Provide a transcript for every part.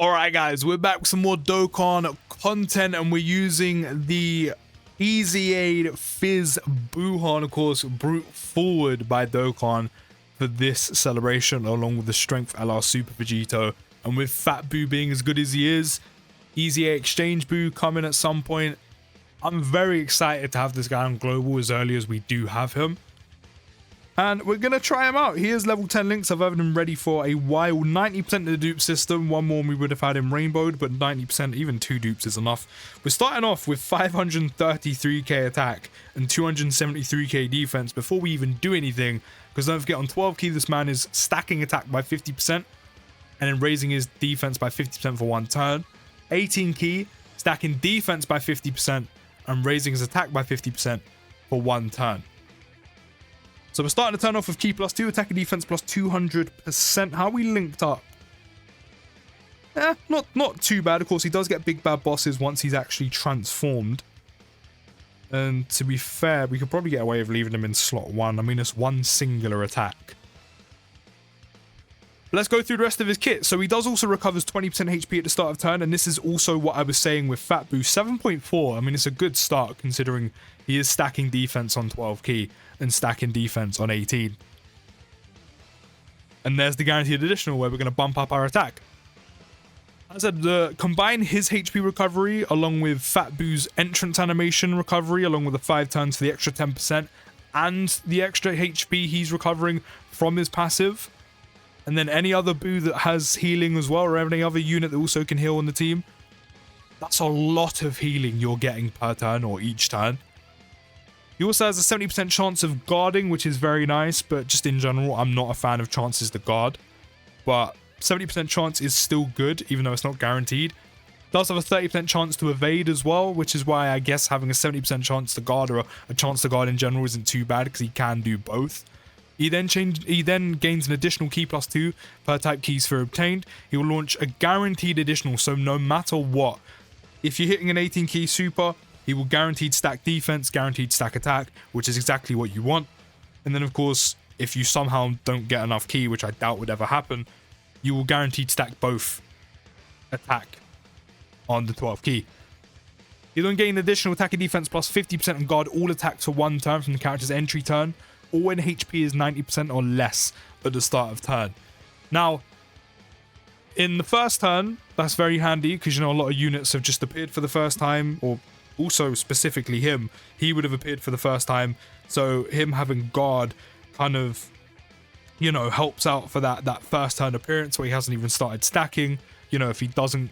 Alright guys, we're back with some more Dokkan content and we're using the EZA PHY Buuhan, of course, Brute Forward by Dokkan for this celebration, along with the Strength LR Super Vegito. And with Fat Buu being as good as he is, EZA Exchange Buu coming at some point. I'm very excited to have this guy on Global as early as we do have him. And we're going to try him out. He is level 10 links. I've had him ready for a while. 90% of the dupe system. One more and we would have had him rainbowed, but 90%, even 2 dupes is enough. We're starting off with 533k attack and 273k defense before we even do anything. Because don't forget, on 12 key, this man is stacking attack by 50% and then raising his defense by 50% for 1 turn. 18 key, stacking defense by 50% and raising his attack by 50% for 1 turn. So we're starting to turn off with key +2, attack and defense +200%. How we linked up? Not too bad. Of course, he does get big bad bosses once he's actually transformed. And to be fair, we could probably get away with leaving him in slot 1. I mean, it's 1 singular attack. Let's go through the rest of his kit. So he does also recovers 20% HP at the start of turn, and this is also what I was saying with Fat Buu. 7.4, I mean, it's a good start considering he is stacking defense on 12 key and stacking defense on 18. And there's the guaranteed additional where we're going to bump up our attack. As I said, combine his HP recovery along with Fat Buu's entrance animation recovery, along with the 5 turns for the extra 10% and the extra HP he's recovering from his passive. And then any other Buu that has healing as well, or any other unit that also can heal on the team. That's a lot of healing you're getting per turn or each turn. He also has a 70% chance of guarding, which is very nice, but just in general, I'm not a fan of chances to guard. But 70% chance is still good, even though it's not guaranteed. Does have a 30% chance to evade as well, which is why I guess having a 70% chance to guard, or a chance to guard in general, isn't too bad, because he can do both. He then gains an additional key +2 per type keys for obtained. He will launch a guaranteed additional, so no matter what, if you're hitting an 18 key super, he will guaranteed stack defense, guaranteed stack attack, which is exactly what you want. And then of course, if you somehow don't get enough key, which I doubt would ever happen, you will guaranteed stack both attack on the 12 key. You then gain additional attack and defense +50% and guard all attacks for 1 turn from the character's entry turn, or when HP is 90% or less at the start of turn. Now, in the first turn, that's very handy because, you know, a lot of units have just appeared for the first time, or also specifically him. He would have appeared for the first time, so him having guard kind of, you know, helps out for that first turn appearance where he hasn't even started stacking. You know, if he doesn't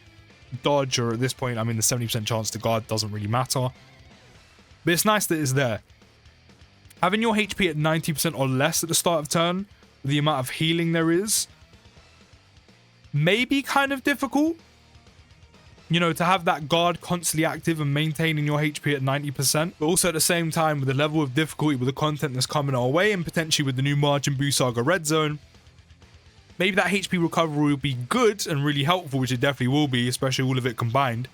dodge, or at this point, I mean, the 70% chance to guard doesn't really matter. But it's nice that it's there. Having your HP at 90% or less at the start of turn, the amount of healing there is, may be kind of difficult. You know, to have that guard constantly active and maintaining your HP at 90%. But also at the same time, with the level of difficulty with the content that's coming our way, and potentially with the new Majin Buu Saga Red Zone, maybe that HP recovery will be good and really helpful, which it definitely will be, especially all of it combined.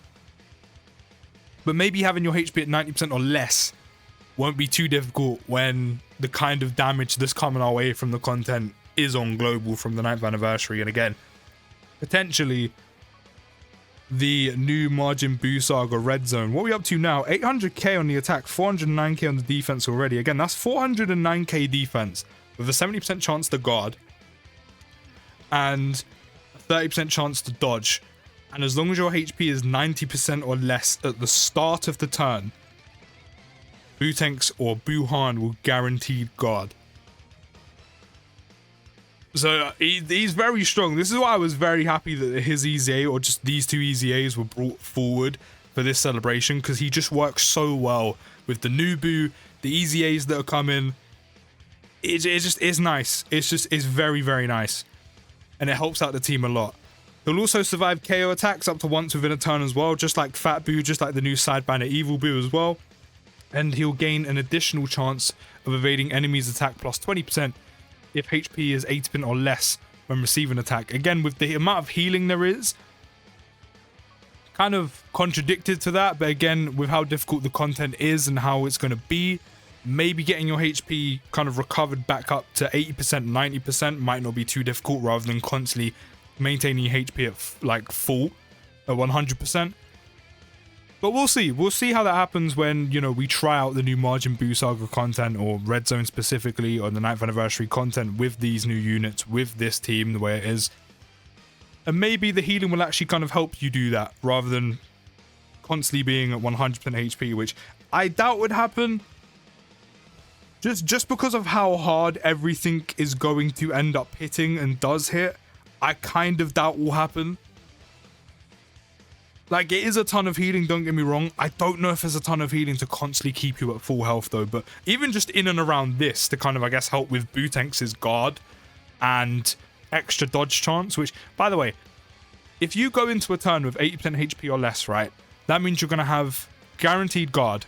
But maybe having your HP at 90% or less won't be too difficult when the kind of damage that's coming our way from the content is on Global from the 9th anniversary. And again, potentially the new Majin Buu Saga Red Zone. What are we up to now? 800k on the attack, 409k on the defense already. Again, that's 409k defense with a 70% chance to guard and a 30% chance to dodge. And as long as your HP is 90% or less at the start of the turn, Buutanks or Buuhan will guaranteed guard. So he's very strong. This is why I was very happy that his EZA, or just these 2 EZAs, were brought forward for this celebration, because he just works so well with the new Buu, the EZAs that are coming. It's nice. It's very, very nice. And it helps out the team a lot. He'll also survive KO attacks up to once within a turn as well, just like Fat Buu, just like the new side banner Evil Buu as well. And he'll gain an additional chance of evading enemies' attack +20% if HP is 80% or less when receiving attack. Again, with the amount of healing there is, kind of contradicted to that, but again, with how difficult the content is and how it's going to be, maybe getting your HP kind of recovered back up to 80%, 90% might not be too difficult, rather than constantly maintaining HP at like full at 100%. But we'll see. We'll see how that happens when, you know, we try out the new Majin Buu Saga content, or Red Zone specifically, or the 9th anniversary content with these new units, with this team the way it is. And maybe the healing will actually kind of help you do that, rather than constantly being at 100% HP, which I doubt would happen. Just because of how hard everything is going to end up hitting and does hit, I kind of doubt will happen. Like, it is a ton of healing, don't get me wrong. I don't know if there's a ton of healing to constantly keep you at full health, though. But even just in and around this to kind of, I guess, help with Buutenx's guard and extra dodge chance, which, by the way, if you go into a turn with 80% HP or less, right, that means you're going to have guaranteed guard.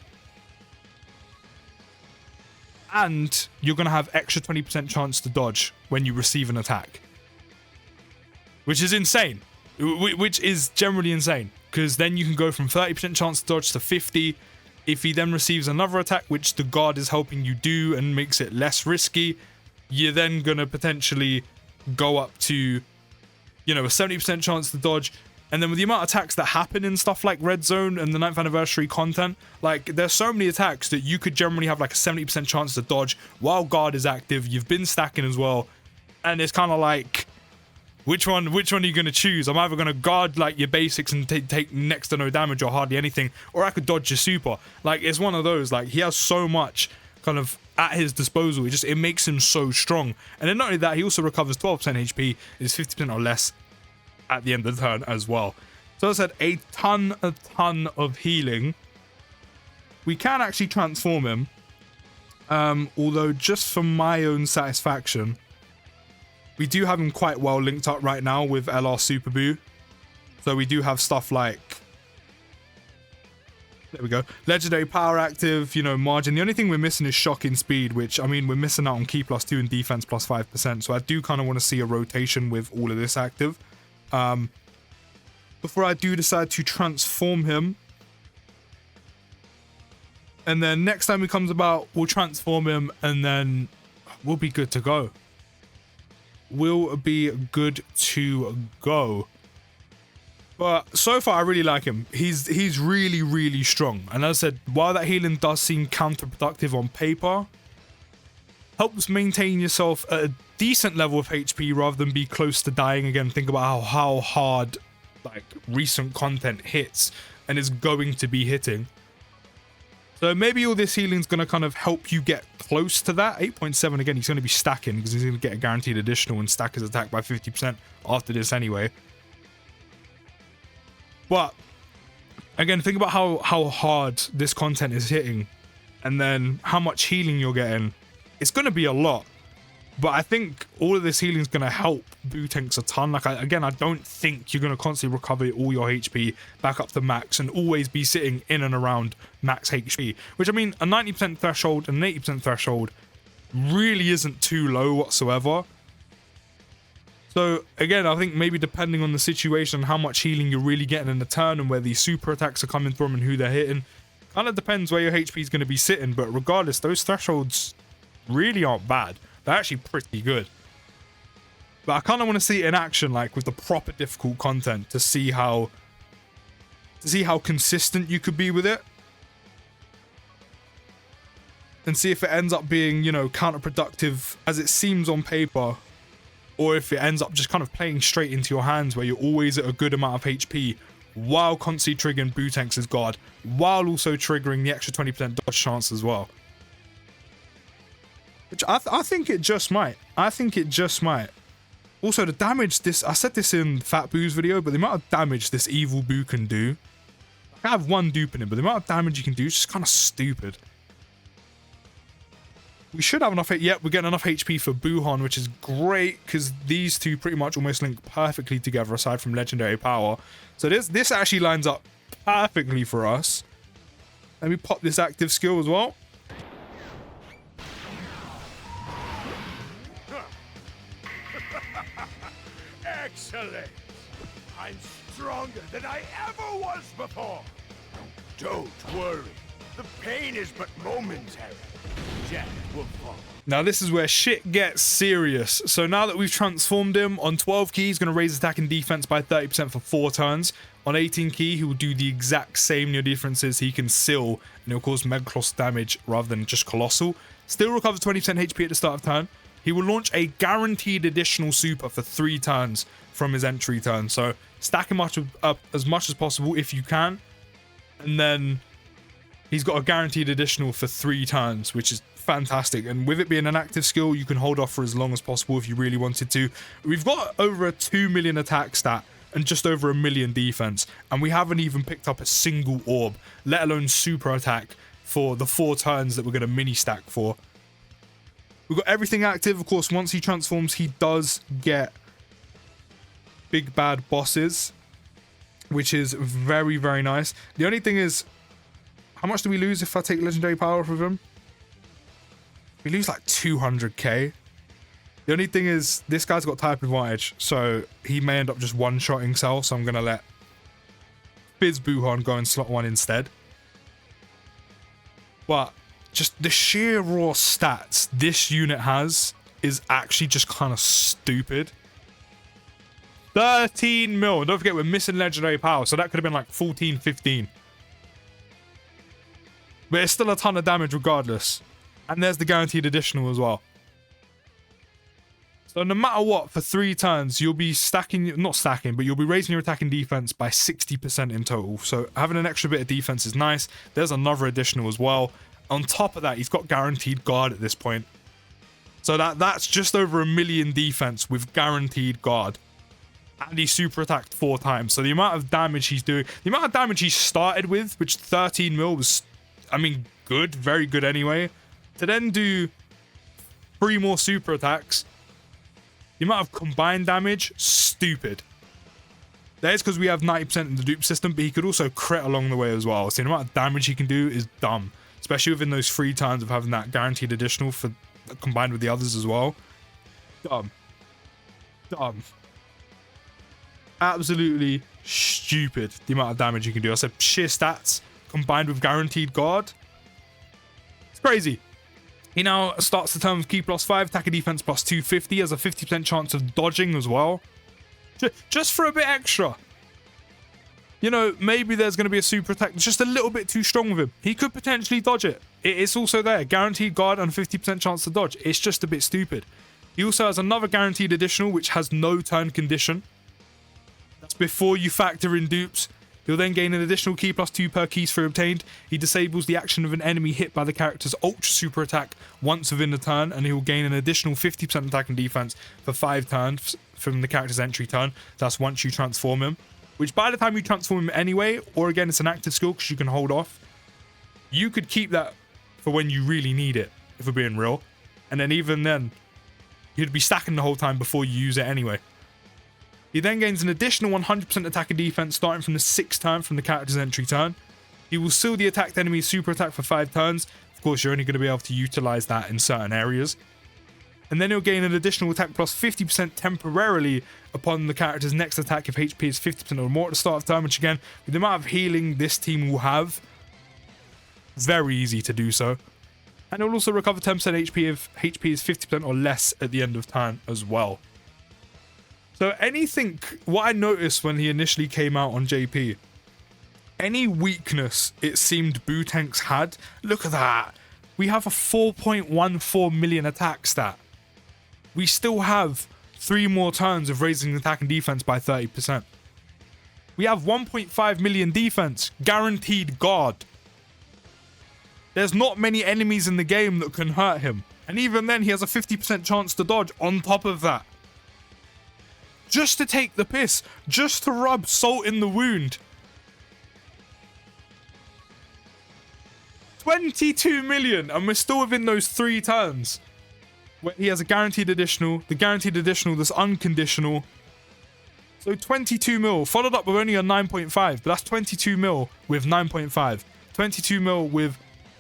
And you're going to have extra 20% chance to dodge when you receive an attack. Which is insane. Which is generally insane. Because then you can go from 30% chance to dodge to 50. If he then receives another attack, which the guard is helping you do and makes it less risky, you're then going to potentially go up to, you know, a 70% chance to dodge. And then with the amount of attacks that happen in stuff like Red Zone and the 9th anniversary content, like, there's so many attacks that you could generally have like a 70% chance to dodge while guard is active. You've been stacking as well. And it's kind of like, which one are you going to choose? I'm either going to guard like your basics and take next to no damage or hardly anything, or I could dodge your super. Like, it's one of those. Like, he has so much kind of at his disposal. It makes him so strong. And then not only that, he also recovers 12% HP, is 50% or less at the end of the turn as well. So as I said, a ton of healing. We can actually transform him. Although just for my own satisfaction, we do have him quite well linked up right now with LR Super Buu. So we do have stuff like, there we go, legendary power active, you know, margin. The only thing we're missing is shocking speed, which, I mean, we're missing out on key +2 and defense +5%. So I do kind of want to see a rotation with all of this active. Before I do decide to transform him. And then next time he comes about, we'll transform him and then we'll be good to go. Will be good to go. But so far I really like him. He's really, really strong. And as I said, while that healing does seem counterproductive on paper, helps maintain yourself at a decent level of HP rather than be close to dying again. Think about how hard like recent content hits and is going to be hitting. So maybe all this healing is going to kind of help you get close to that. 8.7 again, he's going to be stacking because he's going to get a guaranteed additional and stack his attack by 50% after this anyway. But again, think about how hard this content is hitting and then how much healing you're getting. It's going to be a lot. But I think all of this healing is going to help Buutenx a ton. Like, I don't think you're going to constantly recover all your HP back up to max and always be sitting in and around max HP. Which, I mean, a 90% threshold and an 80% threshold really isn't too low whatsoever. So, again, I think maybe depending on the situation, how much healing you're really getting in the turn and where these super attacks are coming from and who they're hitting, kind of depends where your HP is going to be sitting. But regardless, those thresholds really aren't bad. They're actually pretty good. But I kind of want to see it in action, like with the proper difficult content, to see how consistent you could be with it. And see if it ends up being, you know, counterproductive as it seems on paper. Or if it ends up just kind of playing straight into your hands where you're always at a good amount of HP while constantly triggering Buutenx's guard, while also triggering the extra 20% dodge chance as well. Which I think it just might. I think it just might. Also, the damage I said this in Fat Boo's video, but the amount of damage this evil Buu can do. I have one dupe in him, but the amount of damage you can do is just kind of stupid. We should have enough. Yep, we're getting enough HP for Buuhan, which is great because these two pretty much almost link perfectly together aside from legendary power. So this actually lines up perfectly for us. Let me pop this active skill as well. Excellent! I'm stronger than I ever was before! Don't worry, the pain is but momentary. Jack will follow. Now this is where shit gets serious. So now that we've transformed him, on 12 key, he's going to raise attack and defense by 30% for 4 turns. On 18 key, he will do the exact same. The difference is he can seal, and he'll cause Mega Colossal damage rather than just Colossal. Still recovers 20% HP at the start of turn. He will launch a guaranteed additional super for 3 turns from his entry turn. So stack him up as much as possible if you can. And then he's got a guaranteed additional for 3 turns, which is fantastic. And with it being an active skill, you can hold off for as long as possible if you really wanted to. We've got over a 2 million attack stat and just over 1 million defense, and we haven't even picked up a single orb, let alone super attack for the 4 turns that we're going to mini stack for. We've got everything active. Of course, once he transforms, he does get big bad bosses, which is very, very nice. The only thing is, how much do we lose if I take legendary power off of him? We lose like 200k. The only thing is, this guy's got type advantage, so he may end up just one-shotting Cell, so I'm going to let PHY Buuhan go in slot 1 instead. But just the sheer raw stats this unit has is actually just kind of stupid. 13 mil. Don't forget, we're missing legendary power, so that could have been like 14, 15. But it's still a ton of damage regardless. And there's the guaranteed additional as well. So no matter what, for 3 turns, you'll be stacking, not stacking, but you'll be raising your attack and defense by 60% in total. So having an extra bit of defense is nice. There's another additional as well. On top of that, he's got guaranteed guard at this point. So that's just over 1 million defense with guaranteed guard. And he super attacked 4 times. So the amount of damage he's doing, the amount of damage he started with, which 13 mil was, I mean, good, very good anyway. To then do 3 more super attacks, the amount of combined damage, stupid. That is because we have 90% in the dupe system, but he could also crit along the way as well. So the amount of damage he can do is dumb, especially within those 3 turns of having that guaranteed additional for combined with the others as well. Dumb. Dumb. Absolutely stupid, the amount of damage you can do. I said sheer stats combined with guaranteed guard. It's crazy. He now starts the turn with key +5, attack and defense +250, has a 50% chance of dodging as well. Just for a bit extra. You know, maybe there's going to be a super attack that's just a little bit too strong with him. He could potentially dodge it. It's also there. Guaranteed guard and 50% chance to dodge. It's just a bit stupid. He also has another guaranteed additional, which has no turn condition. That's before you factor in dupes. He'll then gain an additional key +2 per keys for obtained. He disables the action of an enemy hit by the character's ultra super attack once within the turn, and he'll gain an additional 50% attack and defense for 5 turns from the character's entry turn. That's once you transform him, which by the time you transform him anyway, or again, it's an active skill because you can hold off. You could keep that for when you really need it, if we're being real. And then even then, you'd be stacking the whole time before you use it anyway. He then gains an additional 100% attack and defense starting from the 6th turn from the character's entry turn. He will seal the attacked enemy's super attack for 5 turns. Of course, you're only going to be able to utilize that in certain areas. And then he'll gain an additional attack +50% temporarily upon the character's next attack if HP is 50% or more at the start of turn, which again, with the amount of healing this team will have, very easy to do so. And it'll also recover 10% HP if HP is 50% or less at the end of turn as well. So anything, what I noticed when he initially came out on JP, any weakness it seemed Bootanks had, look at that. We have a 4.14 million attack stat. We still have 3 more turns of raising attack and defense by 30%. We have 1.5 million defense, guaranteed guard. There's not many enemies in the game that can hurt him. And even then, he has a 50% chance to dodge on top of that. Just to take the piss. Just to rub salt in the wound. 22 million, and we're still within those 3 turns. Where he has a guaranteed additional, the guaranteed additional that's unconditional. So 22 mil, followed up with only a 9.5, but that's 22 mil with 9.5. 22 mil with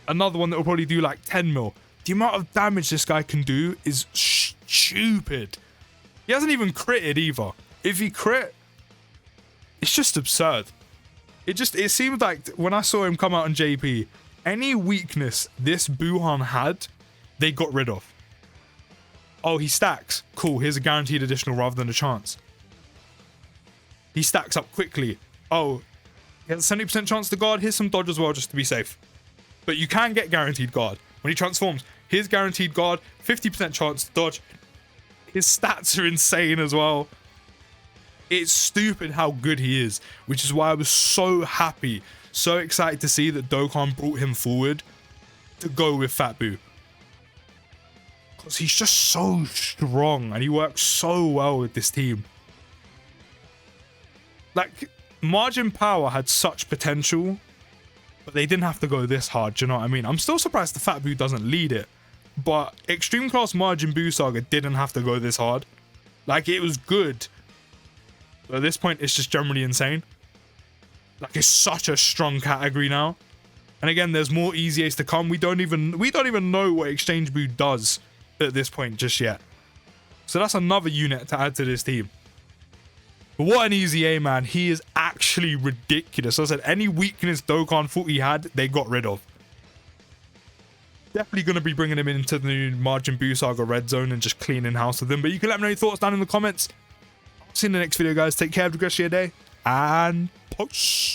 another one that will probably do like 10 mil. The amount of damage this guy can do is stupid. He hasn't even critted either. If he crit, it's just absurd. It seemed like when I saw him come out on JP Any weakness this Buuhan had, they got rid of. Oh, he stacks. Cool, here's a guaranteed additional rather than a chance. He stacks up quickly. Oh, he has a 70% chance to guard. Here's some dodge as well, just to be safe. But you can get guaranteed guard. When he transforms, here's guaranteed guard, 50% chance to dodge. His stats are insane as well. It's stupid how good he is, which is why I was so happy, so excited to see that Dokkan brought him forward to go with Fat Buu. Because he's just so strong and he works so well with this team. Like, Margin Power had such potential, but they didn't have to go this hard, do you know what I mean? I'm still surprised the Fat Buu doesn't lead it, but Extreme Class Margin Buu Saga didn't have to go this hard. Like, it was good. But at this point, it's just generally insane. Like, it's such a strong category now. And again, there's more EZAs to come. We don't even know what Exchange Buu does at this point just yet. So that's another unit to add to this team. But what an EZA, man. He is actually ridiculous. As I said, any weakness Dokkan thought he had, they got rid of. Definitely going to be bringing him into the new Margin Buu Saga Red Zone and just cleaning house with him. But you can let me know your thoughts down in the comments. See you in the next video, guys. Take care. Have a good rest of your day. And peace.